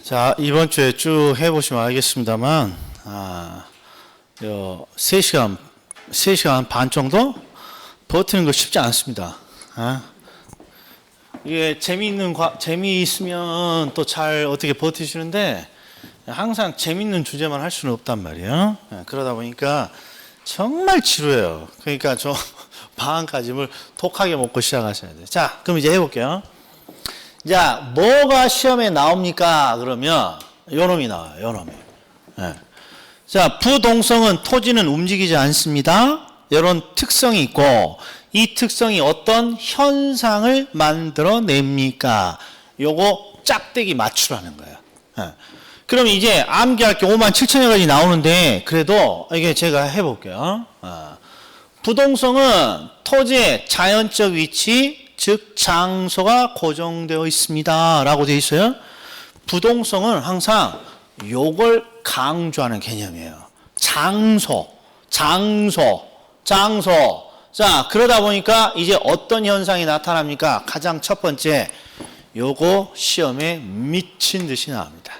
자, 이번 주에 쭉 해보시면 알겠습니다만, 3시간 반 정도 버티는 거 쉽지 않습니다. 이게 재미있으면 또 잘 어떻게 버티시는데, 항상 재밌는 주제만 할 수는 없단 말이에요. 그러다 보니까 정말 지루해요. 그러니까 좀 마음가짐을 독하게 먹고 시작하셔야 돼요. 자, 그럼 이제 해볼게요. 자, 뭐가 시험에 나옵니까? 그러면 요놈이 나와요. 요놈이. 자, 부동성은 토지는 움직이지 않습니다. 이런 특성이 있고, 이 특성이 어떤 현상을 만들어냅니까? 요거 짝대기 맞추라는 거예요. 그럼 이제 암기할 게 57,000여 가지 나오는데, 그래도 이게 제가 해볼게요. 부동성은 토지의 자연적 위치, 즉 장소가 고정되어 있습니다 라고 되어 있어요. 부동성은 항상 요걸 강조하는 개념이에요. 장소. 자, 그러다 보니까 이제 어떤 현상이 나타납니까? 가장 첫 번째, 요거 시험에 미친 듯이 나옵니다.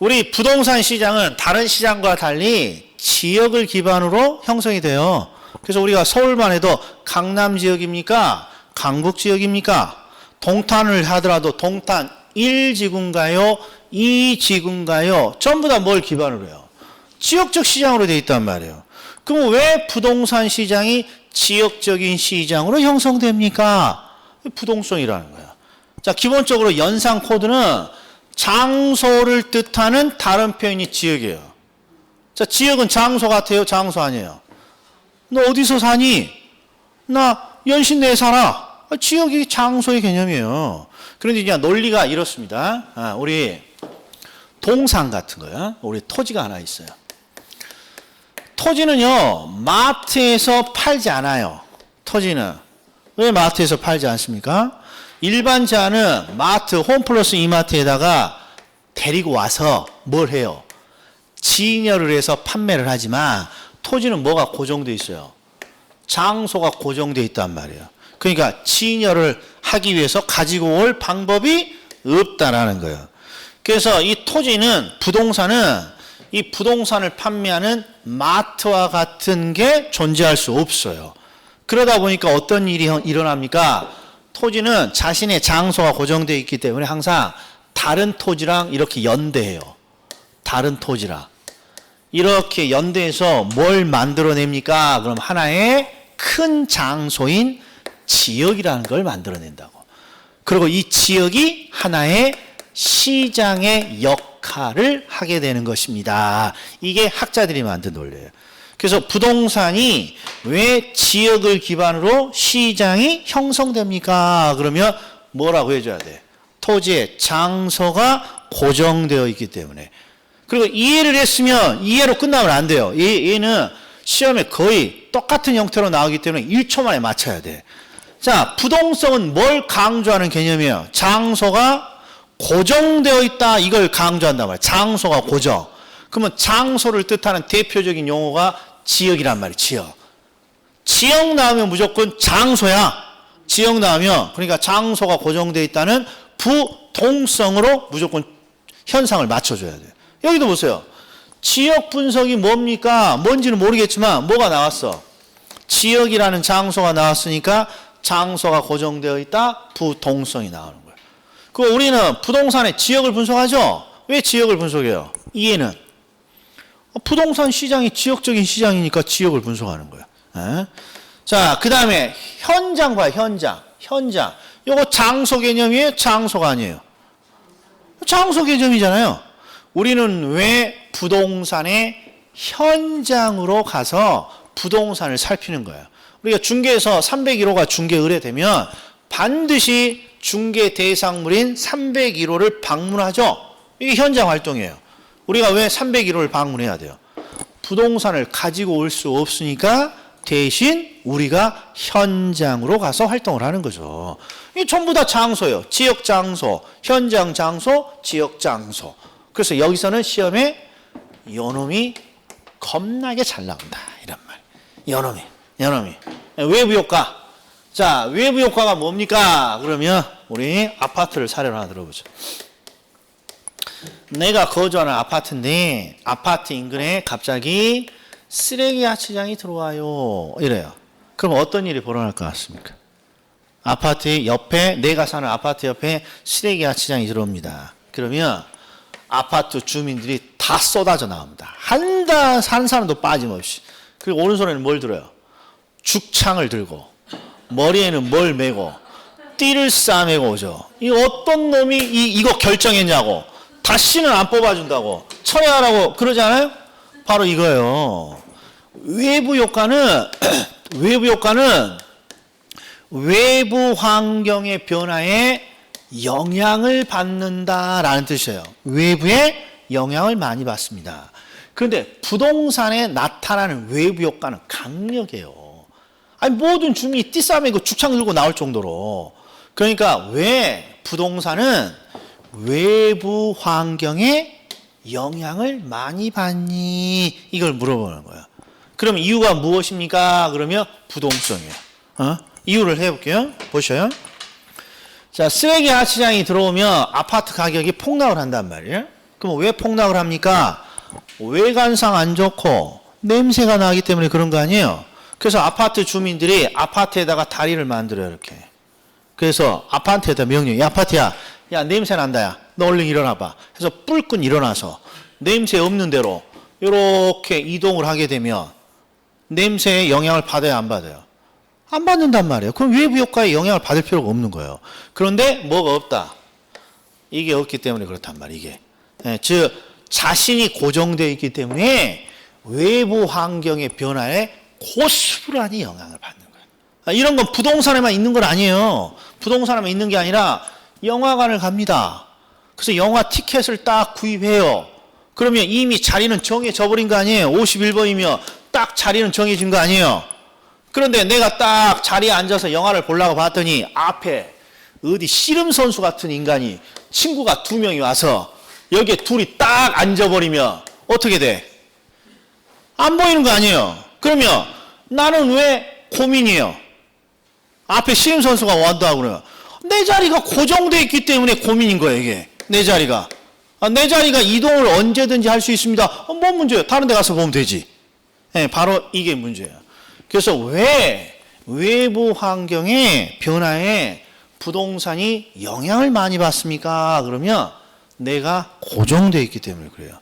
우리 부동산 시장은 다른 시장과 달리 지역을 기반으로 형성이 돼요. 그래서 우리가 서울만 해도 강남 지역입니까? 강북 지역입니까? 동탄을 하더라도 동탄 1지구인가요? 2지구인가요? 전부 다 뭘 기반으로 해요? 지역적 시장으로 되어 있단 말이에요. 그럼 왜 부동산 시장이 지역적인 시장으로 형성됩니까? 부동성이라는 거예요. 자, 기본적으로 연상 코드는 장소를 뜻하는 다른 표현이 지역이에요. 자, 지역은 장소 같아요? 장소 아니에요? 너 어디서 사니? 나 연신내에 살아. 지역이 장소의 개념이에요. 그런데 이제 논리가 이렇습니다. 우리 동산 같은 거요. 우리 토지가 하나 있어요. 토지는요, 마트에서 팔지 않아요. 토지는. 왜 마트에서 팔지 않습니까? 일반자는 마트, 홈플러스 이마트에다가 데리고 와서 뭘 해요? 진열을 해서 판매를 하지만 토지는 뭐가 고정되어 있어요? 장소가 고정되어 있단 말이에요. 그러니까 진열을 하기 위해서 가지고 올 방법이 없다라는 거예요. 그래서 이 토지는, 부동산은 이 부동산을 판매하는 마트와 같은 게 존재할 수 없어요. 그러다 보니까 어떤 일이 일어납니까? 토지는 자신의 장소가 고정되어 있기 때문에 항상 다른 토지랑 이렇게 연대해요. 다른 토지랑. 이렇게 연대해서 뭘 만들어냅니까? 그럼 하나의 큰 장소인 지역이라는 걸 만들어낸다고. 그리고 이 지역이 하나의 시장의 역할을 하게 되는 것입니다. 이게 학자들이 만든 논리예요. 그래서 부동산이 왜 지역을 기반으로 시장이 형성됩니까? 그러면 뭐라고 해줘야 돼? 토지의 장소가 고정되어 있기 때문에. 그리고 이해를 했으면 이해로 끝나면 안 돼요. 얘는 시험에 거의 똑같은 형태로 나오기 때문에 1초 만에 맞춰야 돼. 자, 부동성은 뭘 강조하는 개념이에요? 장소가 고정되어 있다, 이걸 강조한단 말이에요. 장소가 고정. 그러면 장소를 뜻하는 대표적인 용어가 지역이란 말이에요. 지역. 지역 나오면 무조건 장소야. 지역 나오면, 그러니까 장소가 고정되어 있다는 부동성으로 무조건 현상을 맞춰줘야 돼요. 여기도 보세요. 지역 분석이 뭡니까? 뭔지는 모르겠지만 뭐가 나왔어? 지역이라는 장소가 나왔으니까 장소가 고정되어 있다, 부동성이 나오는 거예요. 그 우리는 부동산의 지역을 분석하죠? 왜 지역을 분석해요? 이해는 부동산 시장이 지역적인 시장이니까 지역을 분석하는 거예요. 자, 그 다음에 현장 봐요. 현장. 이거 장소 개념이에요? 장소가 아니에요? 장소 개념이잖아요. 우리는 왜 부동산의 현장으로 가서 부동산을 살피는 거예요? 우리가 중개에서 301호가 중개 의뢰되면 반드시 중개 대상물인 301호를 방문하죠. 이게 현장 활동이에요. 우리가 왜 301호를 방문해야 돼요? 부동산을 가지고 올 수 없으니까 대신 우리가 현장으로 가서 활동을 하는 거죠. 이게 전부 다 장소예요. 지역 장소, 현장 장소, 지역 장소. 그래서 여기서는 시험에 요놈이 겁나게 잘 나온다, 이런 말. 요놈이. 외부 효과. 자, 외부 효과가 뭡니까? 그러면 우리 아파트를 사례로 하나 들어보죠. 내가 거주하는 아파트인데 아파트 인근에 갑자기 쓰레기 야치장이 들어와요. 이래요. 그럼 어떤 일이 벌어날 것 같습니까? 아파트 옆에, 내가 사는 아파트 옆에 쓰레기 야치장이 들어옵니다. 그러면 아파트 주민들이 다 쏟아져 나옵니다. 한 사람도 빠짐없이. 그리고 오른손에는 뭘 들어요? 죽창을 들고 머리에는 뭘 메고 띠를 싸매고 오죠. 이 어떤 놈이 이거 결정했냐고, 다시는 안 뽑아준다고 처리하라고 그러지 않아요? 바로 이거예요. 외부 효과는 외부 환경의 변화에 영향을 받는다라는 뜻이에요. 외부에 영향을 많이 받습니다. 그런데 부동산에 나타나는 외부 효과는 강력해요. 아니, 모든 주민이 띠싸매고 죽창 들고 나올 정도로. 그러니까 왜 부동산은 외부 환경에 영향을 많이 받니? 이걸 물어보는 거예요. 그럼 이유가 무엇입니까? 그러면 부동성이에요. 이유를 해볼게요. 보셔요. 자, 쓰레기 야치장이 들어오면 아파트 가격이 폭락을 한단 말이에요. 그럼 왜 폭락을 합니까? 외관상 안 좋고 냄새가 나기 때문에 그런 거 아니에요. 그래서 아파트 주민들이 아파트에다가 다리를 만들어요. 이렇게. 그래서 아파트에다 명령, 야, 아파트야, 야, 냄새 난다, 야, 너 얼른 일어나봐. 해서 뿔끈 일어나서 냄새 없는 데로 이렇게 이동을 하게 되면 냄새에 영향을 받아야 안 받아요? 안 받는단 말이에요. 그럼 외부 효과에 영향을 받을 필요가 없는 거예요. 그런데 뭐가 없다? 이게 없기 때문에 그렇단 말이에요. 이게. 즉 자신이 고정되어 있기 때문에 외부 환경의 변화에 고스란히 영향을 받는 거예요. 이런 건 부동산에만 있는 건 아니에요. 부동산에만 있는 게 아니라 영화관을 갑니다. 그래서 영화 티켓을 딱 구입해요. 그러면 이미 자리는 정해져 버린 거 아니에요. 51번이면 딱 자리는 정해진 거 아니에요. 그런데 내가 딱 자리에 앉아서 영화를 보려고 봤더니 앞에 어디 씨름 선수 같은 인간이, 친구가 2명이 와서 여기에 둘이 딱 앉아버리면 어떻게 돼? 안 보이는 거 아니에요. 그러면 나는 왜 고민이에요? 앞에 씨름 선수가 완다고 그러면 내 자리가 고정되어 있기 때문에 고민인 거예요. 이게 내 자리가. 내 자리가 이동을 언제든지 할 수 있습니다. 뭔 문제예요? 다른 데 가서 보면 되지. 바로 이게 문제예요. 그래서 왜 외부 환경의 변화에 부동산이 영향을 많이 받습니까? 그러면 내가 고정되어 있기 때문에 그래요.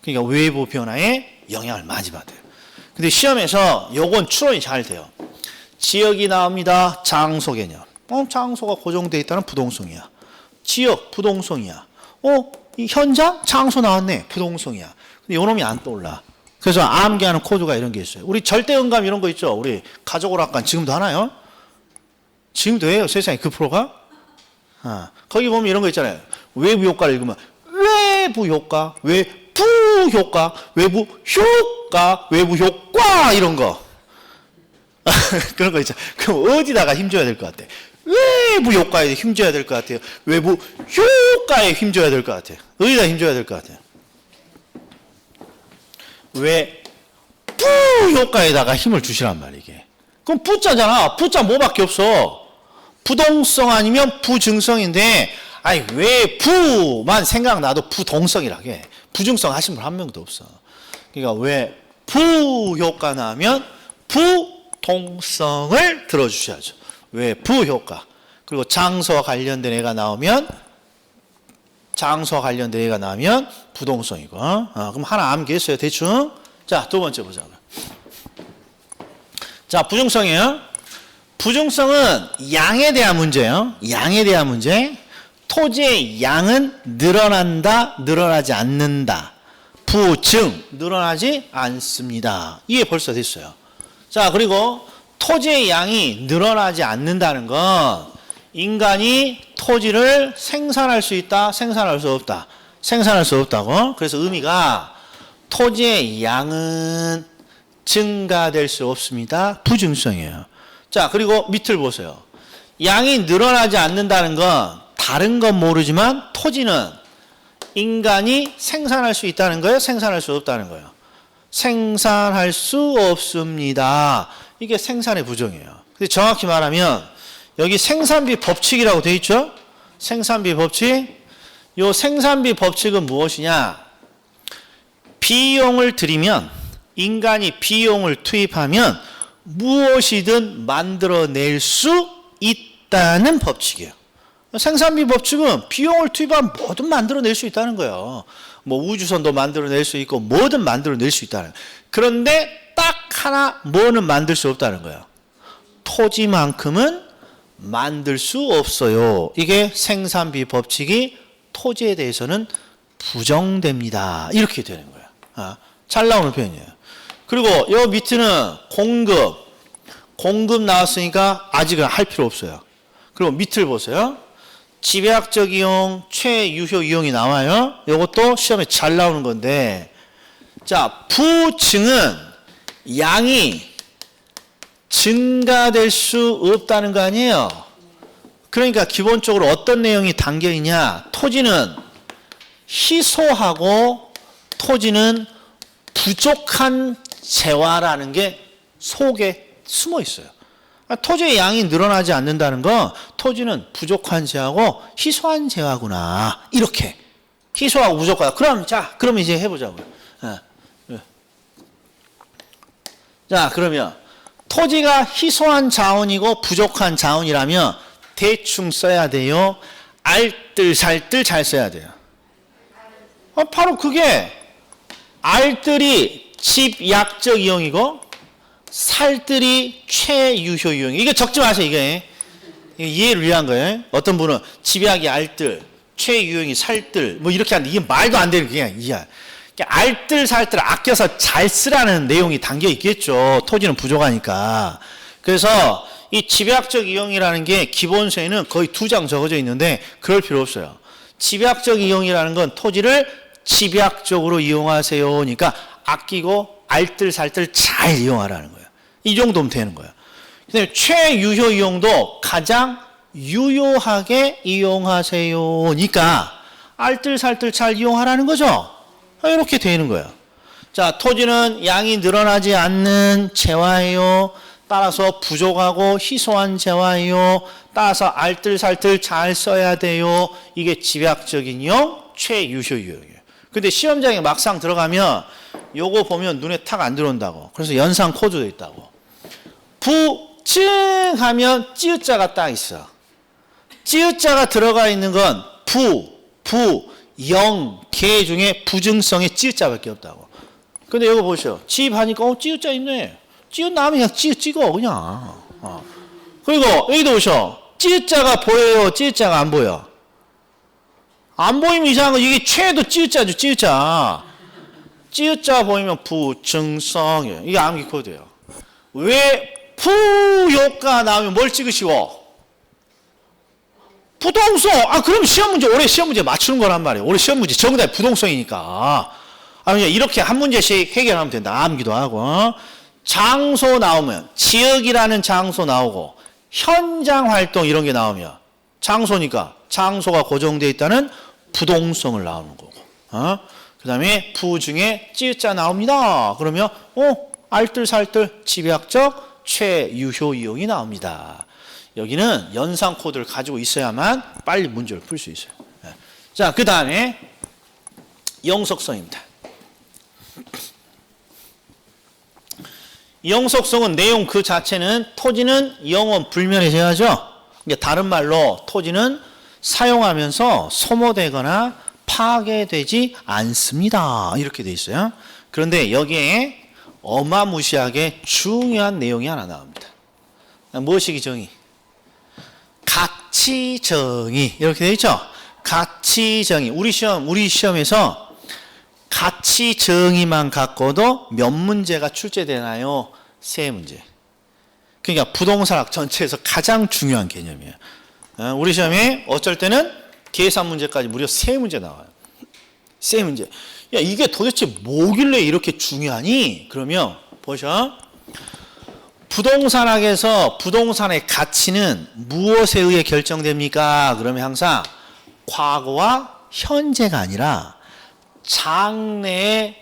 그러니까 외부 변화에 영향을 많이 받아요. 근데 시험에서 요건 추론이 잘 돼요. 지역이 나옵니다. 장소 개념. 장소가 고정되어 있다는 부동성이야. 지역, 부동성이야. 이 현장? 장소 나왔네. 부동성이야. 근데 요놈이 안 떠올라. 그래서 암기하는 코드가 이런 게 있어요. 우리 절대음감 이런 거 있죠? 우리 가족오락관 지금도 하나요? 지금도 해요. 세상에 그 프로가? 거기 보면 이런 거 있잖아요. 외부 효과를 읽으면 외부 효과, 외부 효과, 외부 효과, 외부 효과 이런 거. 그런 거 있잖아요. 그럼 어디다가 힘줘야 될 것 같아? 외부 효과에 힘줘야 될 것 같아요. 외부 효과에 힘줘야 될 것 같아요. 어디다 힘줘야 될 것 같아요? 왜 부 효과에다가 힘을 주시란 말이에요. 이게. 그럼 부자잖아. 부자 뭐밖에 없어. 부동성 아니면 부증성인데, 아니 왜 부만 생각나도 부동성이라게. 부증성 하신 분 한 명도 없어. 그러니까 왜 부 효과 나면 부동성을 들어주셔야죠. 왜 부 효과. 그리고 장소와 관련된 애가 나오면 부동성이고. 그럼 하나 암기했어요. 대충. 자, 두 번째 보자고요. 자, 부증성이에요. 부증성은 양에 대한 문제예요. 양에 대한 문제. 토지의 양은 늘어난다, 늘어나지 않는다. 부증, 늘어나지 않습니다. 이게 벌써 됐어요. 자, 그리고 토지의 양이 늘어나지 않는다는 건 인간이 토지를 생산할 수 있다, 생산할 수 없다. 생산할 수 없다고. 그래서 의미가 토지의 양은 증가될 수 없습니다. 부증성이에요. 자, 그리고 밑을 보세요. 양이 늘어나지 않는다는 건 다른 건 모르지만 토지는 인간이 생산할 수 있다는 거예요? 생산할 수 없다는 거예요? 생산할 수 없습니다. 이게 생산의 부정이에요. 근데 정확히 말하면 여기 생산비 법칙이라고 돼 있죠? 생산비 법칙. 요 생산비 법칙은 무엇이냐? 비용을 들이면, 인간이 비용을 투입하면 무엇이든 만들어낼 수 있다는 법칙이에요. 생산비 법칙은 비용을 투입하면 뭐든 만들어낼 수 있다는 거예요. 뭐 우주선도 만들어낼 수 있고 뭐든 만들어낼 수 있다는 거예요. 그런데 딱 하나 뭐는 만들 수 없다는 거예요. 토지만큼은 만들 수 없어요. 이게 생산비 법칙이 토지에 대해서는 부정됩니다. 이렇게 되는 거예요. 잘 나오는 표현이에요. 그리고 요 밑에는 공급 나왔으니까 아직은 할 필요 없어요. 그리고 밑을 보세요. 집약적 이용, 최유효 이용이 나와요. 이것도 시험에 잘 나오는 건데, 자, 부증은 양이 증가될 수 없다는 거 아니에요. 그러니까 기본적으로 어떤 내용이 담겨 있냐? 토지는 희소하고 토지는 부족한 재화라는 게 속에 숨어 있어요. 토지의 양이 늘어나지 않는다는 건 토지는 부족한 재화고 희소한 재화구나. 이렇게 희소하고 부족하다. 그럼 이제 해보자고요. 자, 그러면 토지가 희소한 자원이고 부족한 자원이라면 대충 써야 돼요? 알뜰살뜰 잘 써야 돼요? 바로 그게 알뜰이 집약적 이용이고 살뜰이 최유효 이용이에요. 이거 적지 마세요. 이게 이해를 위한 거예요. 어떤 분은 집약이 알뜰, 최유용이 살뜰 뭐 이렇게 하는데 이게 말도 안 되는 그냥 이해. 알뜰살뜰 아껴서 잘 쓰라는 내용이 담겨 있겠죠. 토지는 부족하니까. 그래서 이 집약적 이용이라는 게 기본서에는 거의 2장 적어져 있는데 그럴 필요 없어요. 집약적 이용이라는 건 토지를 집약적으로 이용하세요. 그러니까 아끼고 알뜰살뜰 잘 이용하라는 거예요. 이 정도면 되는 거예요. 근데 최유효 이용도 가장 유효하게 이용하세요. 그러니까 알뜰살뜰 잘 이용하라는 거죠. 이렇게 되는 거예요. 자, 토지는 양이 늘어나지 않는 재화예요. 따라서 부족하고 희소한 재화예요. 따라서 알뜰살뜰 잘 써야 돼요. 이게 집약적인 이용, 최유효 이용이에요. 근데 시험장에 막상 들어가면 요거 보면 눈에 탁 안 들어온다고. 그래서 연상 코드도 있다고. 부증하면 찌읒자가 딱 있어. 찌읒자가 들어가 있는 건 영, 개 중에 부증성의 찌읒자밖에 없다고. 근데 이거 보시오. 찌입하니까 찌읒자 있네. 찌읒 나오면 그냥 찌읒 찍어 그냥. 그리고 여기도 보시오. 찌읒자가 보여요? 찌읒자가 안 보여? 안 보이면 이상한 거. 이게 최도 찌읒자죠. 찌읒자. 찌읒자 보이면 부증성이에요. 이게 암기 코드예요. 왜 부효과 나오면 뭘 찍으시오? 부동성. 그럼 시험 문제 올해 시험 문제 맞추는 거란 말이에요. 올해 시험 문제 정답이 부동성이니까. 그냥 이렇게 한 문제씩 해결하면 된다. 암기도 하고. 장소 나오면 지역이라는 장소 나오고 현장 활동 이런 게 나오면 장소니까 장소가 고정되어 있다는 부동성을 나오는 거고. 그 다음에 부중에 찌읒자 나옵니다. 그러면 알뜰살뜰 집약적 최유효 이용이 나옵니다. 여기는 연상 코드를 가지고 있어야만 빨리 문제를 풀 수 있어요. 자, 그 다음에 영속성입니다. 영속성은 내용 그 자체는 토지는 영원 불멸해져야죠. 다른 말로 토지는 사용하면서 소모되거나 파괴되지 않습니다. 이렇게 돼 있어요. 그런데 여기에 어마무시하게 중요한 내용이 하나 나옵니다. 무엇이기 정의? 가치정의. 이렇게 돼 있죠? 가치정의. 우리 시험에서 가치정의만 갖고도 몇 문제가 출제되나요? 3문제. 그러니까 부동산학 전체에서 가장 중요한 개념이에요. 우리 시험에 어쩔 때는 계산 문제까지 무려 3문제 나와요. 3문제. 야, 이게 도대체 뭐길래 이렇게 중요하니? 그러면 보셔. 부동산학에서 부동산의 가치는 무엇에 의해 결정됩니까? 그러면 항상 과거와 현재가 아니라 장래의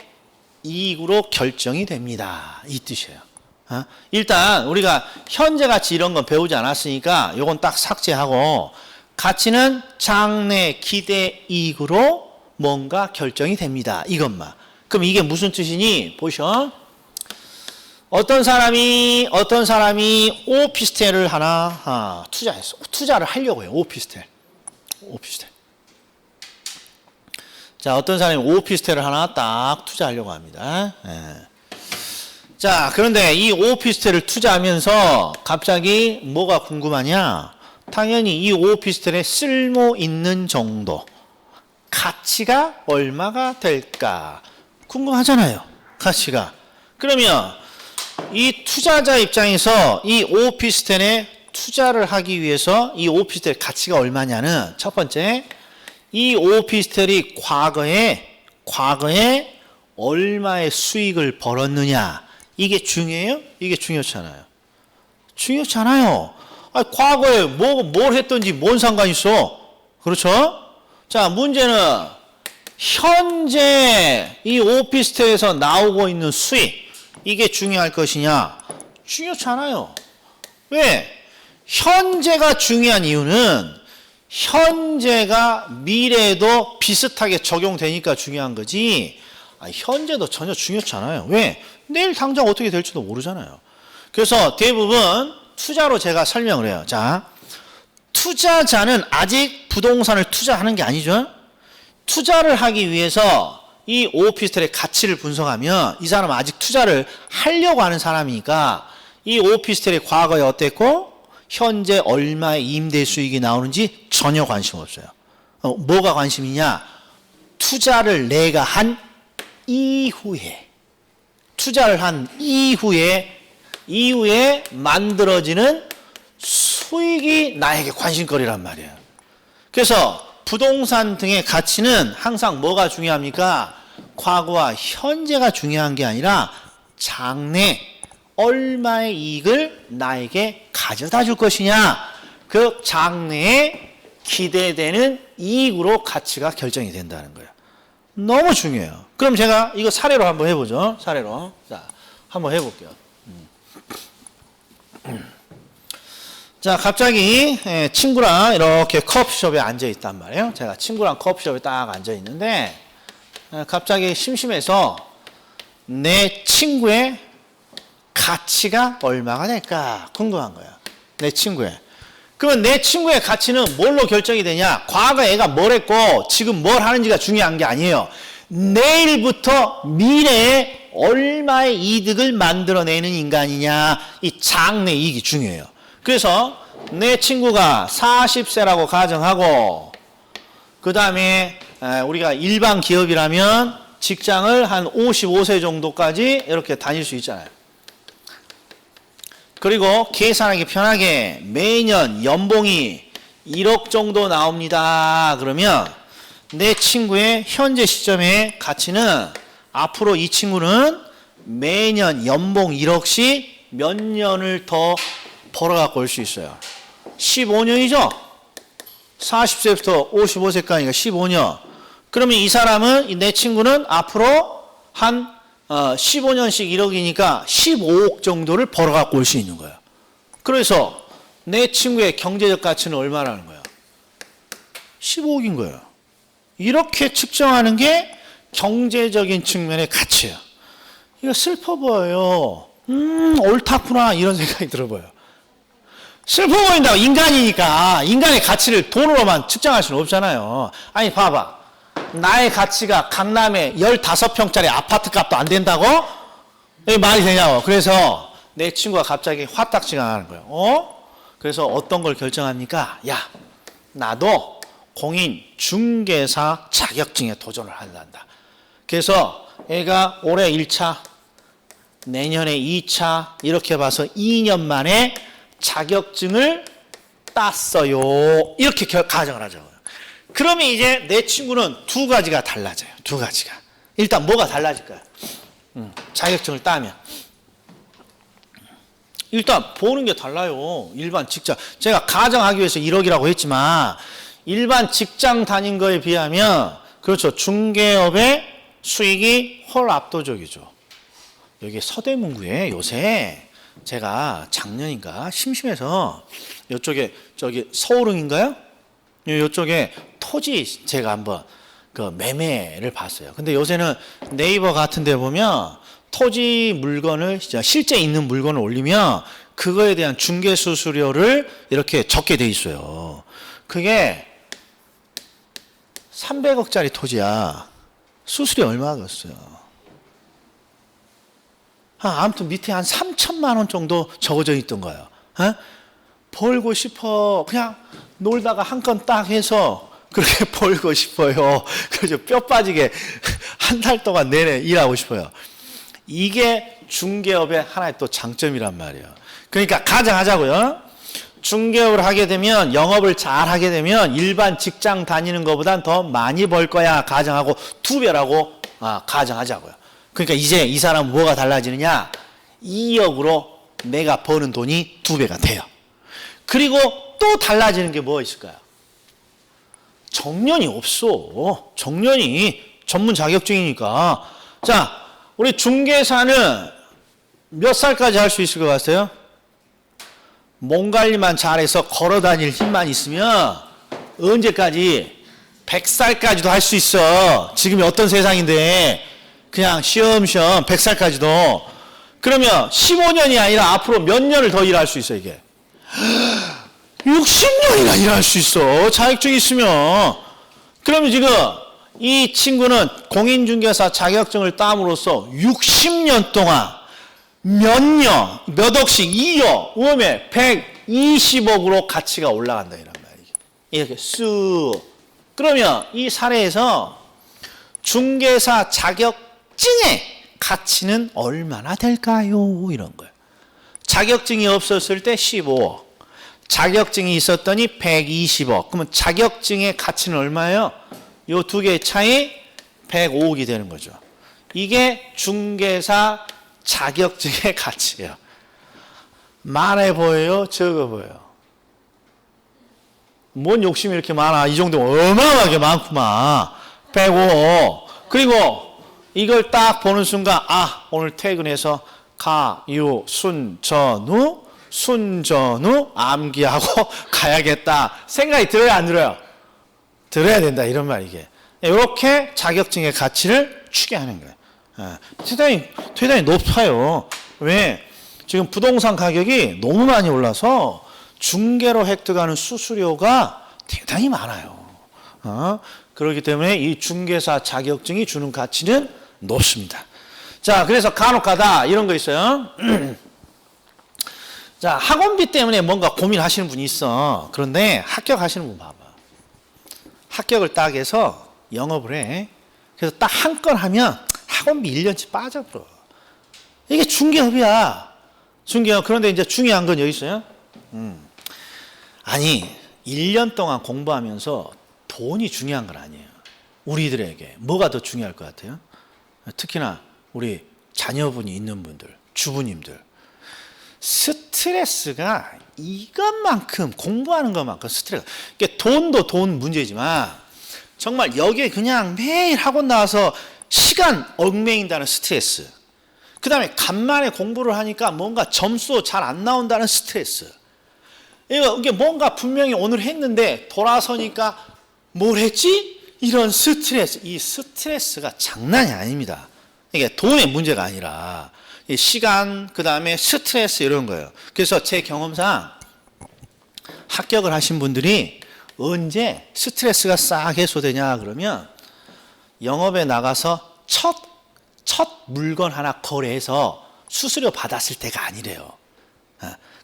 이익으로 결정이 됩니다. 이 뜻이에요. 일단 우리가 현재 가치 이런 건 배우지 않았으니까 이건 딱 삭제하고 가치는 장래 기대 이익으로 뭔가 결정이 됩니다. 이것만. 그럼 이게 무슨 뜻이니? 보셔. 어떤 사람이 오피스텔을 하나 투자했어. 투자를 하려고 해요. 오피스텔. 자, 어떤 사람이 오피스텔을 하나 딱 투자하려고 합니다. 자, 그런데 이 오피스텔을 투자하면서 갑자기 뭐가 궁금하냐? 당연히 이 오피스텔에 쓸모 있는 정도, 가치가 얼마가 될까? 궁금하잖아요. 가치가. 그러면 이 투자자 입장에서 이 오피스텔에 투자를 하기 위해서 이 오피스텔 가치가 얼마냐는 첫 번째, 이 오피스텔이 과거에 얼마의 수익을 벌었느냐. 이게 중요해요? 이게 중요하잖아요. 중요하잖아요. 과거에 뭘 했던지 뭔 상관이 있어? 그렇죠? 자, 문제는 현재 이 오피스텔에서 나오고 있는 수익, 이게 중요할 것이냐? 중요하잖아요. 왜? 현재가 중요한 이유는 현재가 미래에도 비슷하게 적용되니까 중요한 거지, 현재도 전혀 중요치 않아요. 왜? 내일 당장 어떻게 될지도 모르잖아요. 그래서 대부분 투자로 제가 설명을 해요. 자, 투자자는 아직 부동산을 투자하는 게 아니죠. 투자를 하기 위해서 이 오피스텔의 가치를 분석하면 이 사람은 아직 투자를 하려고 하는 사람이니까 이 오피스텔의 과거에 어땠고 현재 얼마의 임대 수익이 나오는지 전혀 관심 없어요. 뭐가 관심이냐? 투자를 내가 한 이후에, 투자를 한 이후에 만들어지는 수익이 나에게 관심거리란 말이에요. 그래서 부동산 등의 가치는 항상 뭐가 중요합니까? 과거와 현재가 중요한 게 아니라 장래 얼마의 이익을 나에게 가져다 줄 것이냐, 그 장래에 기대되는 이익으로 가치가 결정이 된다는 거예요. 너무 중요해요. 그럼 제가 이거 사례로 한번 해보죠. 사례로. 자, 한번 해볼게요. 자, 갑자기 친구랑 이렇게 커피숍에 앉아 있단 말이에요. 제가 친구랑 커피숍에 딱 앉아 있는데 갑자기 심심해서 내 친구의 가치가 얼마가 될까 궁금한 거야. 내 친구의. 그러면 내 친구의 가치는 뭘로 결정이 되냐? 과거 애가 뭘 했고 지금 뭘 하는지가 중요한 게 아니에요. 내일부터 미래에 얼마의 이득을 만들어내는 인간이냐, 이 장래 이익이 중요해요. 그래서 내 친구가 40세라고 가정하고 그 다음에 우리가 일반 기업이라면 직장을 한 55세 정도까지 이렇게 다닐 수 있잖아요. 그리고 계산하기 편하게 매년 연봉이 1억 정도 나옵니다. 그러면 내 친구의 현재 시점의 가치는 앞으로 이 친구는 매년 연봉 1억씩 몇 년을 더 벌어갖고 올 수 있어요. 15년이죠? 40세부터 55세까지가 15년. 그러면 이 사람은, 내 친구는 앞으로 한 15년씩 1억이니까 15억 정도를 벌어갖고 올 수 있는 거예요. 그래서 내 친구의 경제적 가치는 얼마라는 거예요? 15억인 거예요. 이렇게 측정하는 게 경제적인 측면의 가치예요. 이거 슬퍼 보여요. 옳다구나 이런 생각이 들어봐요. 슬퍼 보인다고. 인간이니까 인간의 가치를 돈으로만 측정할 수는 없잖아요. 아니 봐봐, 나의 가치가 강남에 15평짜리 아파트 값도 안 된다고? 이게 말이 되냐고. 그래서 내 친구가 갑자기 화딱지가 나는 거예요. 그래서 어떤 걸 결정합니까? 야, 나도 공인 중개사 자격증에 도전을 한다. 그래서 애가 올해 1차, 내년에 2차 이렇게 봐서 2년 만에 자격증을 땄어요. 이렇게 가정을 하자고요. 그러면 이제 내 친구는 두 가지가 달라져요. 두 가지가. 일단 뭐가 달라질까요? 자격증을 따면. 일단 보는 게 달라요. 일반 직장. 제가 가정하기 위해서 1억이라고 했지만 일반 직장 다닌 거에 비하면 그렇죠. 중개업의 수익이 훨 압도적이죠. 여기 서대문구에 요새 제가 작년인가 심심해서 이쪽에 저기 서울흥인가요? 이쪽에 토지 제가 한번 그 매매를 봤어요. 근데 요새는 네이버 같은 데 보면 토지 물건을 실제 있는 물건을 올리면 그거에 대한 중개 수수료를 이렇게 적게 돼 있어요. 그게 300억짜리 토지야. 수수료 얼마겠어요? 아무튼 밑에 한 3천만 원 정도 적어져 있던 거예요. 벌고 싶어. 그냥 놀다가 한 건 딱 해서 그렇게 벌고 싶어요. 그래서 뼈 빠지게 한 달 동안 내내 일하고 싶어요. 이게 중개업의 하나의 또 장점이란 말이에요. 그러니까 가정하자고요. 중개업을 하게 되면, 영업을 잘 하게 되면 일반 직장 다니는 것보단 더 많이 벌 거야 가정하고 2배라고 가정하자고요. 그러니까 이제 이 사람은 뭐가 달라지느냐? 2억으로 내가 버는 돈이 2배가 돼요. 그리고 또 달라지는 게 뭐 있을까요? 정년이 없어. 정년이 전문 자격증이니까. 자, 우리 중개사는 몇 살까지 할 수 있을 것 같아요? 몸 관리만 잘해서 걸어 다닐 힘만 있으면 언제까지? 100살까지도 할 수 있어. 지금이 어떤 세상인데 그냥 쉬엄쉬엄 100살까지도. 그러면 15년이 아니라 앞으로 몇 년을 더 일할 수 있어 이게? 60년이나 일할 수 있어. 자격증이 있으면. 그러면 지금 이 친구는 공인중개사 자격증을 땀으로써 60년 동안 몇 년, 몇 억씩 2억, 그다음에 120억으로 가치가 올라간다 이란 말이에요. 이렇게 쑥. 그러면 이 사례에서 중개사 자격증의 가치는 얼마나 될까요? 이런 거예요. 자격증이 없었을 때 15억. 자격증이 있었더니 120억. 그러면 자격증의 가치는 얼마예요? 요 두 개의 차이 105억이 되는 거죠. 이게 중개사 자격증의 가치예요. 많아 보여요? 적어 보여요? 뭔 욕심이 이렇게 많아? 이 정도면 어마어마하게 많구만. 105억. 그리고 이걸 딱 보는 순간 오늘 퇴근해서 순전후 암기하고 가야겠다 생각이 들어요, 안 들어요? 들어야 된다 이런 말. 이게 이렇게 자격증의 가치를 추계하는 거예요. 대단히 높아요. 왜? 지금 부동산 가격이 너무 많이 올라서 중개로 획득하는 수수료가 대단히 많아요. 그렇기 때문에 이 중개사 자격증이 주는 가치는 높습니다. 자, 그래서 간혹가다 이런 거 있어요. 자, 학원비 때문에 뭔가 고민하시는 분이 있어. 그런데 합격하시는 분 봐봐. 합격을 딱 해서 영업을 해. 그래서 딱 한 건 하면 학원비 1년치 빠져버려. 이게 중개업이야. 중개업. 그런데 이제 중요한 건 여기 있어요. 아니, 1년 동안 공부하면서 돈이 중요한 건 아니에요. 우리들에게. 뭐가 더 중요할 것 같아요? 특히나 우리 자녀분이 있는 분들, 주부님들. 스트레스가 이것만큼, 공부하는 것만큼 스트레스. 이게 돈도 돈 문제지만 정말 여기에 그냥 매일 학원 나와서 시간 얽매인다는 스트레스. 그 다음에 간만에 공부를 하니까 뭔가 점수 잘 안 나온다는 스트레스. 이게 뭔가 분명히 오늘 했는데 돌아서니까 뭘 했지? 이런 스트레스. 이 스트레스가 장난이 아닙니다. 이게 돈의 문제가 아니라 시간, 그 다음에 스트레스 이런 거예요. 그래서 제 경험상 합격을 하신 분들이 언제 스트레스가 싹 해소되냐 그러면 영업에 나가서 첫 물건 하나 거래해서 수수료 받았을 때가 아니래요.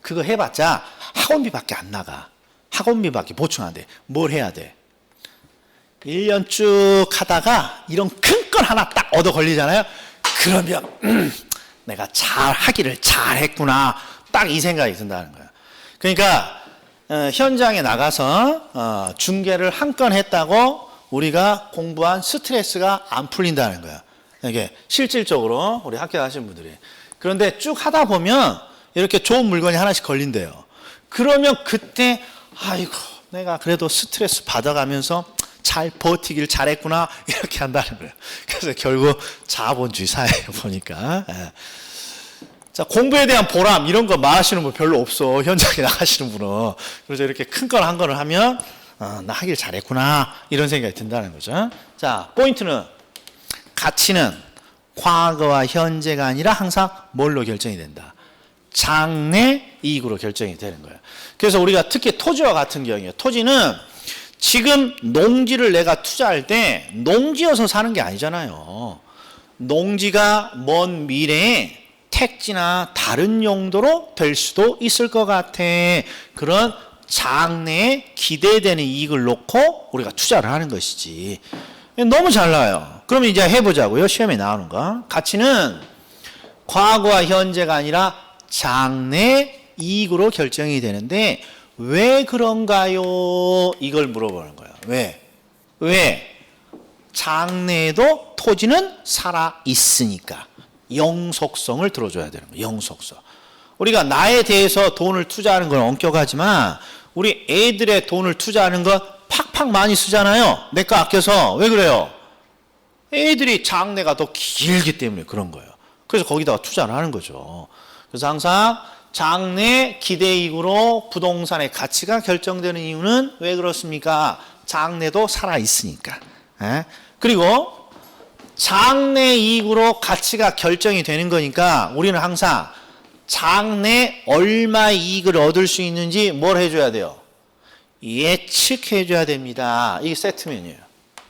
그거 해봤자 학원비밖에 안 나가. 학원비밖에 보충 안 돼. 뭘 해야 돼? 1년 쭉 하다가 이런 큰 건 하나 딱 얻어 걸리잖아요. 그러면 내가 하기를 잘했구나. 딱 이 생각이 든다는 거예요. 그러니까 현장에 나가서 중개를 한 건 했다고 우리가 공부한 스트레스가 안 풀린다는 거예요. 이게 실질적으로 우리 합격하신 분들이. 그런데 쭉 하다 보면 이렇게 좋은 물건이 하나씩 걸린대요. 그러면 그때 아이고 내가 그래도 스트레스 받아가면서 잘 버티길 잘했구나 이렇게 한다는 거예요. 그래서 결국 자본주의 사회에 보니까 자, 공부에 대한 보람 이런 거 말하시는 분 별로 없어. 현장에 나가시는 분은. 그래서 이렇게 큰 걸 한 거를 하면 나 하길 잘했구나 이런 생각이 든다는 거죠. 자, 포인트는 가치는 과거와 현재가 아니라 항상 뭘로 결정이 된다? 장래 이익으로 결정이 되는 거예요. 그래서 우리가 특히 토지와 같은 경우에요. 토지는 지금 농지를 내가 투자할 때 농지여서 사는 게 아니잖아요. 농지가 먼 미래에 택지나 다른 용도로 될 수도 있을 것 같아. 그런 장래에 기대되는 이익을 놓고 우리가 투자를 하는 것이지. 너무 잘 나와요. 그러면 이제 해보자고요. 시험에 나오는 거. 가치는 과거와 현재가 아니라 장래 이익으로 결정이 되는데 왜 그런가요? 이걸 물어보는 거예요. 왜? 장래에도 토지는 살아 있으니까. 영속성을 들어줘야 되는 거예요. 영속성. 우리가 나에 대해서 돈을 투자하는 건 엄격하지만 우리 애들의 돈을 투자하는 건 팍팍 많이 쓰잖아요. 내 거 아껴서. 왜 그래요? 애들이 장래가 더 길기 때문에 그런 거예요. 그래서 거기다가 투자를 하는 거죠. 그래서 항상 장래 기대이익으로 부동산의 가치가 결정되는 이유는 왜 그렇습니까? 장래도 살아있으니까. 그리고 장래 이익으로 가치가 결정이 되는 거니까 우리는 항상 장래 얼마 이익을 얻을 수 있는지 뭘 해줘야 돼요? 예측해줘야 됩니다. 이게 세트면이에요.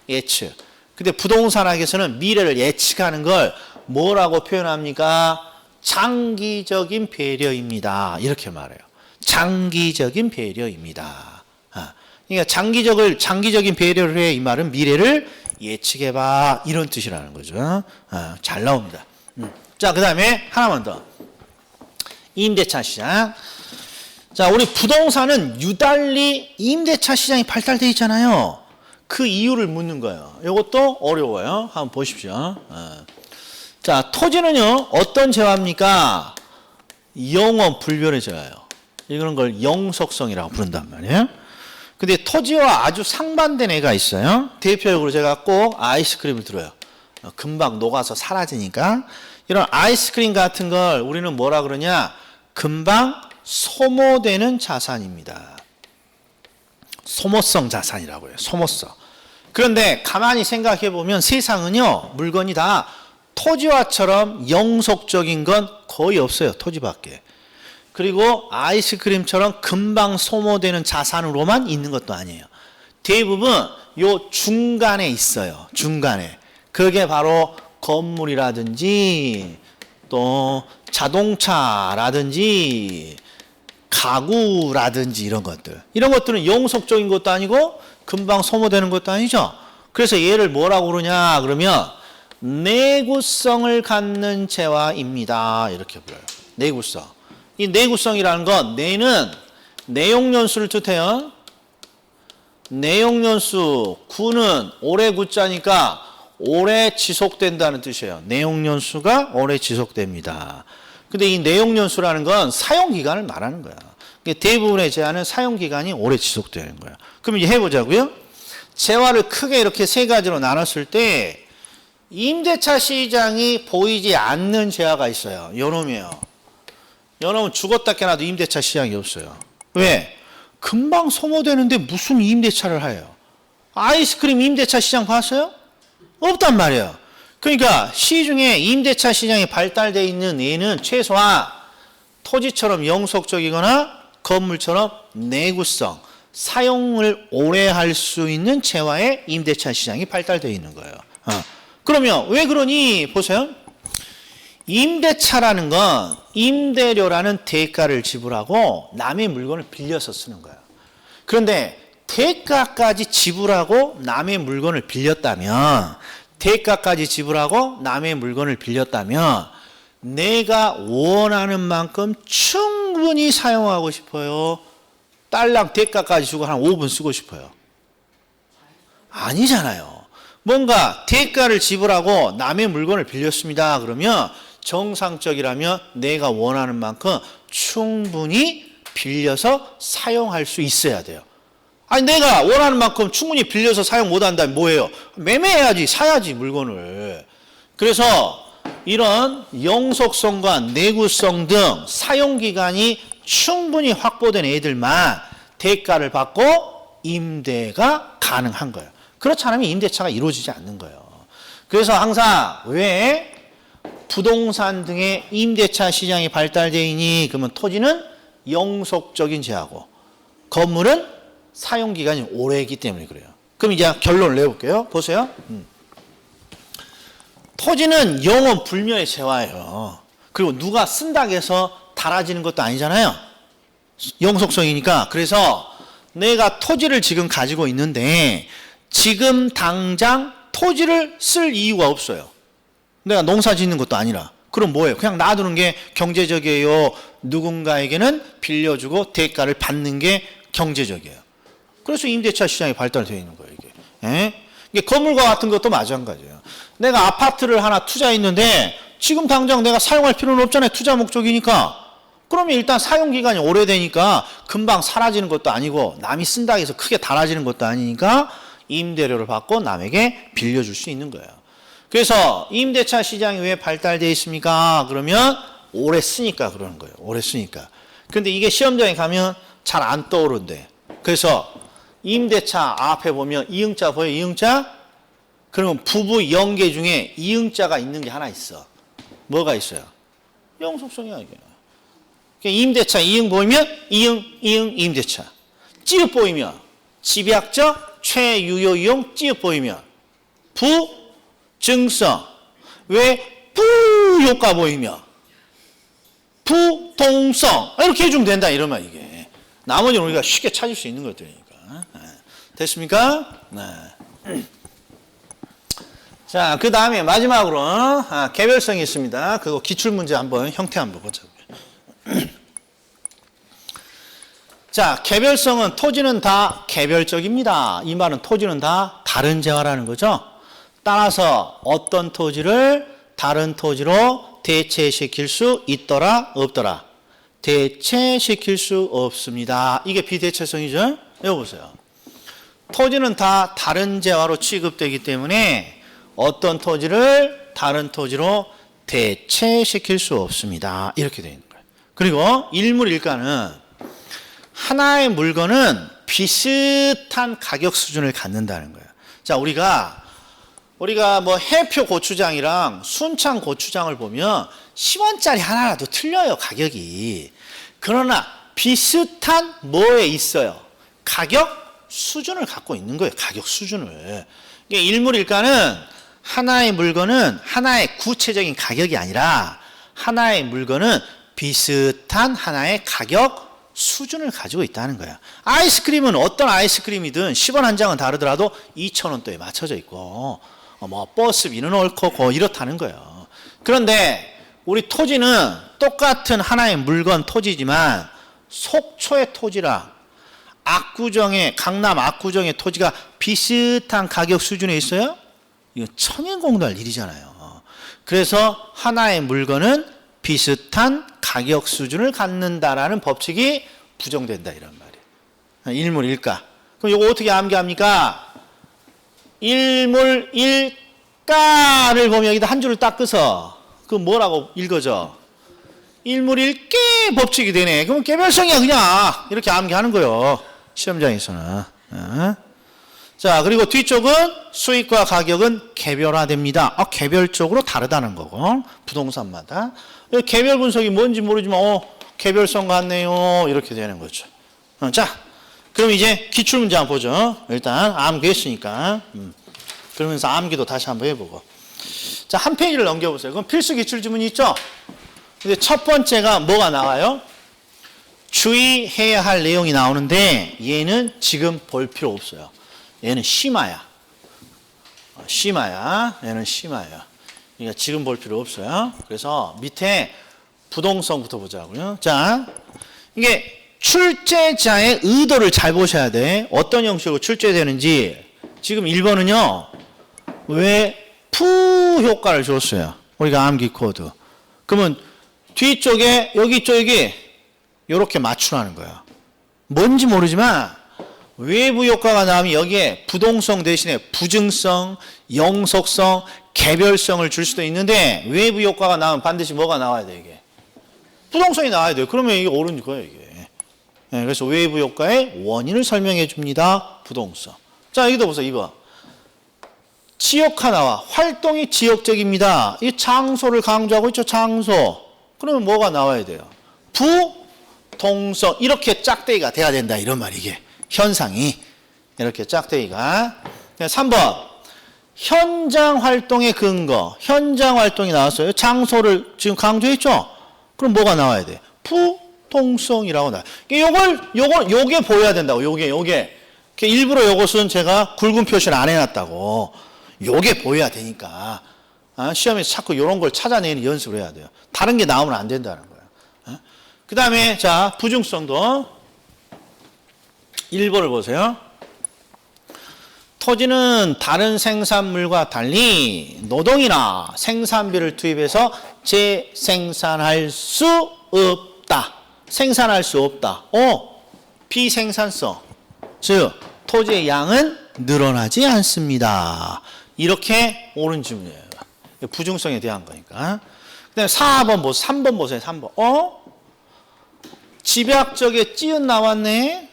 예측. 근데 부동산학에서는 미래를 예측하는 걸 뭐라고 표현합니까? 장기적인 배려입니다. 이렇게 말해요. 장기적인 배려입니다. 그러니까 장기적인 배려를 해. 이 말은 미래를 예측해봐. 이런 뜻이라는 거죠. 잘 나옵니다. 자, 그 다음에 하나만 더. 임대차 시장. 자, 우리 부동산은 유달리 임대차 시장이 발달되어 있잖아요. 그 이유를 묻는 거예요. 이것도 어려워요. 한번 보십시오. 자, 토지는요, 어떤 재화입니까? 영원 불변의 재화예요. 이런 걸 영속성이라고 부른단 말이에요. 근데 토지와 아주 상반된 애가 있어요. 대표적으로 제가 꼭 아이스크림을 들어요. 금방 녹아서 사라지니까. 이런 아이스크림 같은 걸 우리는 뭐라 그러냐? 금방 소모되는 자산입니다. 소모성 자산이라고 해요. 소모성. 그런데 가만히 생각해 보면 세상은요, 물건이 다 토지화처럼 영속적인 건 거의 없어요. 토지밖에. 그리고 아이스크림처럼 금방 소모되는 자산으로만 있는 것도 아니에요. 대부분 요 중간에 있어요. 중간에. 그게 바로 건물이라든지 또 자동차라든지 가구라든지 이런 것들. 이런 것들은 영속적인 것도 아니고 금방 소모되는 것도 아니죠. 그래서 얘를 뭐라고 그러냐 그러면 내구성을 갖는 재화입니다. 이렇게 불러요. 내구성. 이 내구성이라는 건 내는 내용연수를 뜻해요. 내용연수, 구는 오래 구자니까 오래 지속된다는 뜻이에요. 내용연수가 오래 지속됩니다. 근데 이 내용연수라는 건 사용기간을 말하는 거야. 대부분의 재화는 사용기간이 오래 지속되는 거야. 그럼 이제 해보자고요. 재화를 크게 이렇게 세 가지로 나눴을 때 임대차 시장이 보이지 않는 재화가 있어요. 요놈이에요. 요놈은 죽었다 깨나도 임대차 시장이 없어요. 왜? 금방 소모되는데 무슨 임대차를 해요? 아이스크림 임대차 시장 봤어요? 없단 말이에요. 그러니까 시중에 임대차 시장이 발달되어 있는 애는 최소한 토지처럼 영속적이거나 건물처럼 내구성, 사용을 오래 할 수 있는 재화의 임대차 시장이 발달되어 있는 거예요. 그러면 왜 그러니? 보세요. 임대차라는 건 임대료라는 대가를 지불하고 남의 물건을 빌려서 쓰는 거예요. 그런데 대가까지 지불하고 남의 물건을 빌렸다면 내가 원하는 만큼 충분히 사용하고 싶어요. 딸랑 대가까지 주고 한 5분 쓰고 싶어요. 아니잖아요. 뭔가 대가를 지불하고 남의 물건을 빌렸습니다. 그러면 정상적이라면 내가 원하는 만큼 충분히 빌려서 사용할 수 있어야 돼요. 아니 내가 원하는 만큼 충분히 빌려서 사용 못한다면 뭐예요? 매매해야지, 사야지 물건을. 그래서 이런 영속성과 내구성 등 사용기간이 충분히 확보된 애들만 대가를 받고 임대가 가능한 거예요. 그렇지 않으면 임대차가 이루어지지 않는 거예요. 그래서 항상 왜 부동산 등의 임대차 시장이 발달되어 있니? 그러면 토지는 영속적인 제하고 건물은 사용기간이 오래이기 때문에 그래요. 그럼 이제 결론을 내볼게요. 보세요. 토지는 영원 불멸의 재화예요. 그리고 누가 쓴다고 해서 달아지는 것도 아니잖아요. 영속성이니까. 그래서 내가 토지를 지금 가지고 있는데 지금 당장 토지를 쓸 이유가 없어요. 내가 농사 짓는 것도 아니라. 그럼 뭐예요? 그냥 놔두는 게 경제적이에요. 누군가에게는 빌려주고 대가를 받는 게 경제적이에요. 그래서 임대차 시장이 발달되어 있는 거예요. 이게 건물과 같은 것도 마찬가지예요. 내가 아파트를 하나 투자했는데 지금 당장 내가 사용할 필요는 없잖아요. 투자 목적이니까. 그러면 일단 사용기간이 오래되니까 금방 사라지는 것도 아니고 남이 쓴다고 해서 크게 달아지는 것도 아니니까 임대료를 받고 남에게 빌려줄 수 있는 거예요. 그래서 임대차 시장이 왜 발달되어 있습니까? 그러면 오래 쓰니까 그러는 거예요. 오래 쓰니까. 그런데 이게 시험장에 가면 잘 안 떠오른대. 그래서 임대차 앞에 보면 이응자 보여요? 이응자? 그러면 부부 연계 중에 이응자가 있는 게 하나 있어. 뭐가 있어요? 영속성이야 이게. 임대차 이응 보이면 이응 임대차. 찌읒 보이면 집약적 최유효 이용 찌읒 보이면 부증성. 왜 부효과 보이면 부동성. 이렇게 해주면 된다 이러면 이게. 나머지는 우리가 쉽게 찾을 수 있는 것들이니까. 됐습니까? 네. 자, 그 다음에 마지막으로 개별성이 있습니다. 그거 기출문제 한번 형태 한번 보자고요. 자, 개별성은 토지는 다 개별적입니다. 이 말은 토지는 다 다른 재화라는 거죠. 따라서 어떤 토지를 다른 토지로 대체시킬 수 있더라 없더라? 대체시킬 수 없습니다. 이게 비대체성이죠. 이거 보세요. 토지는 다 다른 재화로 취급되기 때문에 어떤 토지를 다른 토지로 대체시킬 수 없습니다. 이렇게 되어 있는 거예요. 그리고 일물일가는 하나의 물건은 비슷한 가격 수준을 갖는다는 거예요. 자, 우리가 뭐 해표 고추장이랑 순창 고추장을 보면 10원짜리 하나라도 틀려요, 가격이. 그러나 비슷한 뭐에 있어요? 가격 수준을 갖고 있는 거예요. 가격 수준을. 일물일가는 하나의 물건은 하나의 구체적인 가격이 아니라 하나의 물건은 비슷한 하나의 가격 수준을 가지고 있다는 거야. 아이스크림은 어떤 아이스크림이든 10원 한 장은 다르더라도 2,000원대에 맞춰져 있고 뭐 버스비는 옳고 이렇다는 거예요. 그런데 우리 토지는 똑같은 하나의 물건 토지지만 속초의 토지랑 강남 압구정의 토지가 비슷한 가격 수준에 있어요? 이거 천인공달 일이잖아요. 그래서 하나의 물건은 비슷한 가격 수준을 갖는다라는 법칙이 부정된다 이런 말이에요. 일물일가. 그럼 이거 어떻게 암기합니까? 일물일가를 보면 여기다 한 줄을 딱 끄서 그 뭐라고 읽어져? 일물일계 법칙이 되네. 그럼 개별성이야 그냥 이렇게 암기하는 거예요. 시험장에서는. 자, 그리고 뒤쪽은 수익과 가격은 개별화됩니다. 개별적으로 다르다는 거고 부동산마다. 개별 분석이 뭔지 모르지만 개별성 같네요. 이렇게 되는 거죠. 자, 그럼 이제 기출문제 한번 보죠. 일단 암기했으니까. 그러면서 암기도 다시 한번 해보고. 자, 한 페이지를 넘겨보세요. 그럼 필수 기출지문이 있죠? 근데 첫 번째가 뭐가 나와요? 주의해야 할 내용이 나오는데 얘는 지금 볼 필요 없어요. 얘는 심화야. 얘는 심화야. 그러니까 지금 볼 필요 없어요. 그래서 밑에 부동성부터 보자고요. 자, 이게 출제자의 의도를 잘 보셔야 돼. 어떤 형식으로 출제되는지. 지금 1번은요. 왜 푸효과를 줬어요. 우리가 암기 코드. 그러면 뒤쪽에 여기 쪽에 이렇게 맞추라는 거야. 뭔지 모르지만 외부 효과가 나오면 여기에 부동성 대신에 부증성, 영속성, 개별성을 줄 수도 있는데 외부 효과가 나오면 반드시 뭐가 나와야 돼 이게? 부동성이 나와야 돼요. 그러면 이게 옳은 거예요 이게. 예, 그래서 웨이브 효과의 원인을 설명해 줍니다. 부동성. 자, 여기도 보세요. 이거. 지역 하나와 활동이 지역적입니다. 이 장소를 강조하고 있죠. 장소. 그러면 뭐가 나와야 돼요? 부동성. 이렇게 짝대기가 돼야 된다. 이런 말이 이게. 현상이. 이렇게 짝대기가. 3번. 현장 활동의 근거. 현장 활동이 나왔어요. 장소를 지금 강조했죠? 그럼 뭐가 나와야 돼? 부동성이라고 나와요. 요게 보여야 된다고. 요게. 일부러 요것은 제가 굵은 표시를 안 해놨다고. 요게 보여야 되니까. 시험에서 자꾸 요런 걸 찾아내는 연습을 해야 돼요. 다른 게 나오면 안 된다는 거예요. 그 다음에, 자, 부중성도 1번을 보세요. 토지는 다른 생산물과 달리 노동이나 생산비를 투입해서 재생산할 수 없다. 생산할 수 없다. 비생산성. 즉, 토지의 양은 늘어나지 않습니다. 이렇게 옳은 질문이에요. 부중성에 대한 거니까. 그 다음에 4번 보세요. 3번 보세요. 3번. 집약적에 찌은 나왔네.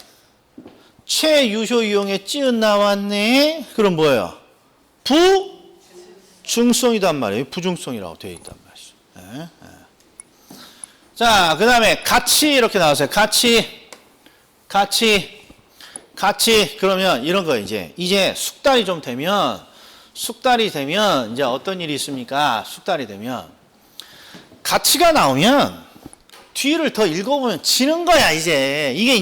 최유효 이용에 찌은 나왔네. 그럼 뭐예요? 부중성이단 말이에요. 부중성이라고 되어 있단 말이죠. 네. 자, 그 다음에 가치 이렇게 나왔어요. 가치. 그러면 이런 거 이제 숙달이 좀 되면 이제 어떤 일이 있습니까? 숙달이 되면 가치가 나오면 뒤를 더 읽어보면 지는 거야, 이제. 이게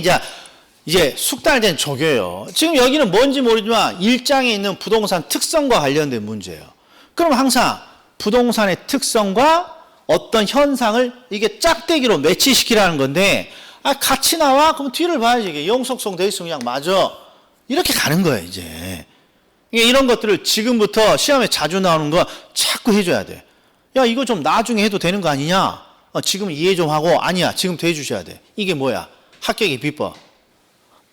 이제 숙달된 조교예요. 지금 여기는 뭔지 모르지만 일장에 있는 부동산 특성과 관련된 문제예요. 그럼 항상 부동산의 특성과 어떤 현상을 이게 짝대기로 매치시키라는 건데, 같이 나와? 그럼 뒤를 봐야지. 이게 영속성 돼 있으면 그냥 맞아. 이렇게 가는 거예요, 이제. 이런 것들을 지금부터 시험에 자주 나오는 거 자꾸 해줘야 돼. 야, 이거 좀 나중에 해도 되는 거 아니냐? 지금 이해 좀 하고, 아니야, 지금부터 해주셔야 돼. 이게 뭐야? 합격의 비법.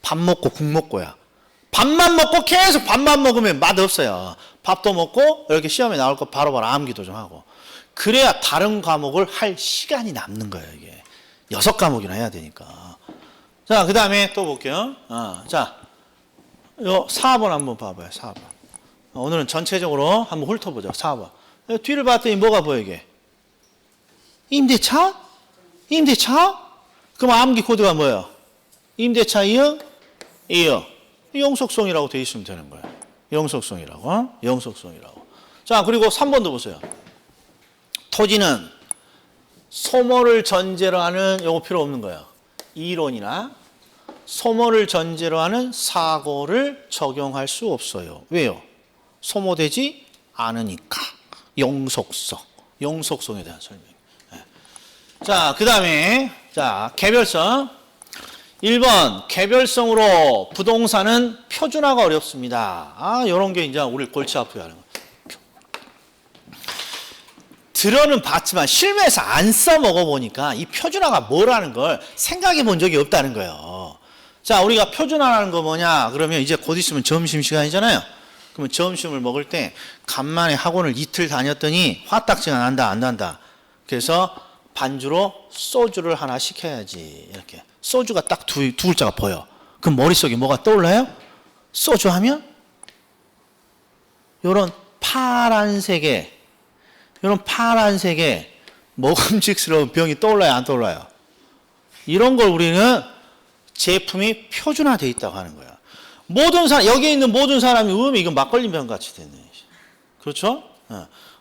밥 먹고 국 먹고야. 밥만 먹고 계속 밥만 먹으면 맛없어요. 밥도 먹고 이렇게 시험에 나올 거 바로바로 암기도 좀 하고. 그래야 다른 과목을 할 시간이 남는 거예요, 이게. 6과목이나 해야 되니까. 자, 그 다음에 또 볼게요. 자, 요 4번 한번 봐봐요, 4번. 오늘은 전체적으로 한번 훑어보자, 4번. 뒤를 봤더니 뭐가 보여, 이게? 임대차? 그럼 암기 코드가 뭐예요? 임대차 이응? 영속성이라고 되어 있으면 되는 거예요. 영속성이라고. 자, 그리고 3번도 보세요. 토지는 소모를 전제로 하는, 요거 필요 없는 거예요. 이론이나 소모를 전제로 하는 사고를 적용할 수 없어요. 왜요? 소모되지 않으니까. 영속성에 대한 설명. 자, 그 다음에, 자, 개별성. 1번, 개별성으로 부동산은 표준화가 어렵습니다. 요런 게 이제 우리 골치 아프게 하는 거. 들어는 봤지만 실무에서 안 써먹어보니까 이 표준화가 뭐라는 걸 생각해 본 적이 없다는 거예요. 자, 우리가 표준화라는 거 뭐냐? 그러면 이제 곧 있으면 점심시간이잖아요. 그러면 점심을 먹을 때 간만에 학원을 이틀 다녔더니 화딱지가 안 난다. 그래서 반주로 소주를 하나 시켜야지. 이렇게. 소주가 딱 두 글자가 보여. 그럼 머릿속에 뭐가 떠올라요? 소주 하면 요런 파란색의 먹음직스러운 병이 떠올라요, 안 떠올라요? 이런 걸 우리는 제품이 표준화되어 있다고 하는 거야. 여기에 있는 모든 사람이 이건 막걸리 병 같이 됐네. 그렇죠?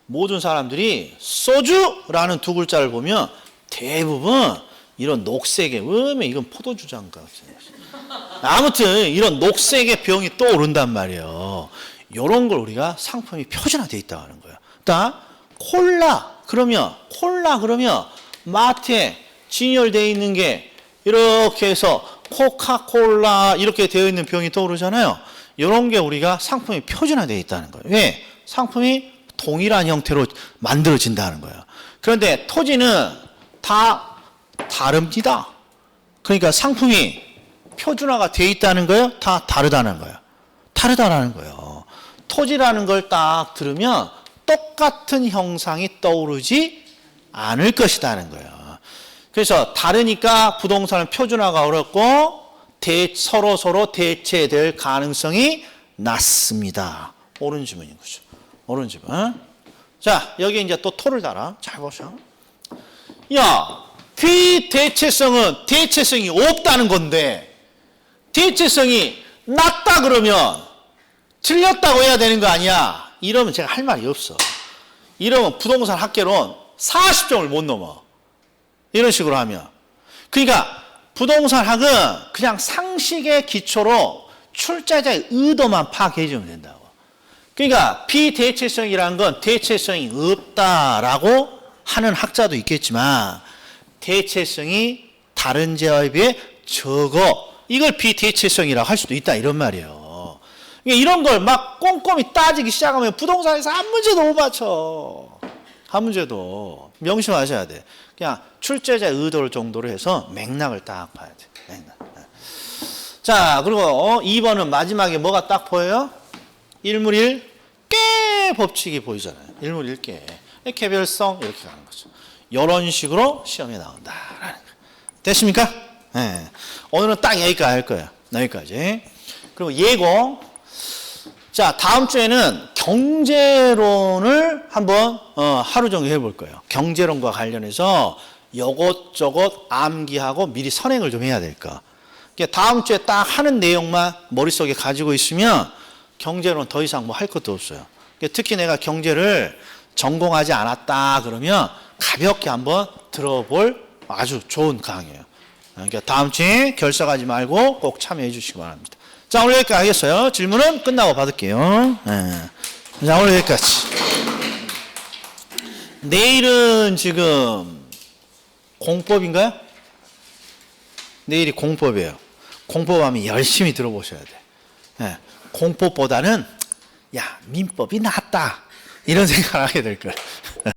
모든 사람들이 소주라는 두 글자를 보면 대부분 이런 녹색의, 이건 포도주장 같은. 아무튼 이런 녹색의 병이 떠오른단 말이에요. 이런 걸 우리가 상품이 표준화되어 있다고 하는 거예요. 콜라 그러면 마트에 진열되어 있는 게 이렇게 해서 코카콜라 이렇게 되어 있는 병이 떠오르잖아요. 이런 게 우리가 상품이 표준화되어 있다는 거예요. 왜? 상품이 동일한 형태로 만들어진다는 거예요. 그런데 토지는 다 다릅니다. 그러니까 상품이 표준화가 되어 있다는 거예요? 다 다르다는 거예요. 다르다는 거예요. 토지라는 걸 딱 들으면 똑같은 형상이 떠오르지 않을 것이라는 거예요. 그래서 다르니까 부동산을 표준화가 어렵고 서로 대체될 가능성이 낮습니다. 옳은 질문인 거죠. 옳은 질문. 자, 여기 이제 또 토를 달아. 잘 보셔. 야, 비대체성은 대체성이 없다는 건데 대체성이 낮다 그러면 틀렸다고 해야 되는 거 아니야? 이러면 제가 할 말이 없어. 이러면 부동산 학개론 40점을 못 넘어. 이런 식으로 하면. 그러니까 부동산 학은 그냥 상식의 기초로 출제자의 의도만 파악해 주면 된다고. 그러니까 비대체성이라는 건 대체성이 없다라고 하는 학자도 있겠지만 대체성이 다른 제어에 비해 적어. 이걸 비대체성이라고 할 수도 있다 이런 말이에요. 그러니까 이런 걸 막 꼼꼼히 따지기 시작하면 부동산에서 한 문제도 못 맞춰. 한 문제도. 명심하셔야 돼. 그냥 출제자의 의도를 정도로 해서 맥락을 딱 봐야 돼. 맥락. 자, 그리고 2번은 마지막에 뭐가 딱 보여요? 일물일 꽤 법칙이 보이잖아요. 일물일 꽤. 개별성 이렇게 가는 거죠. 이런 식으로 시험에 나온다라는 거. 됐습니까? 네. 오늘은 딱 여기까지 할 거예요. 여기까지. 그리고 예고. 자, 다음 주에는 경제론을 한번 하루 정도 해볼 거예요. 경제론과 관련해서 요것저것 암기하고 미리 선행을 좀 해야 될 거. 다음 주에 딱 하는 내용만 머릿속에 가지고 있으면 경제론 더 이상 뭐 할 것도 없어요. 특히 내가 경제를 전공하지 않았다 그러면 가볍게 한번 들어볼 아주 좋은 강의예요. 그러니까 다음 주에 결석하지 말고 꼭 참여해 주시기 바랍니다. 자, 오늘 여기까지 하겠어요. 질문은 끝나고 받을게요. 네. 자, 오늘 여기까지. 내일은 지금 공법인가요? 내일이 공법이에요. 공법하면 열심히 들어보셔야 돼. 네. 공법보다는 야, 민법이 낫다. 이런 생각을 하게 될 거예요.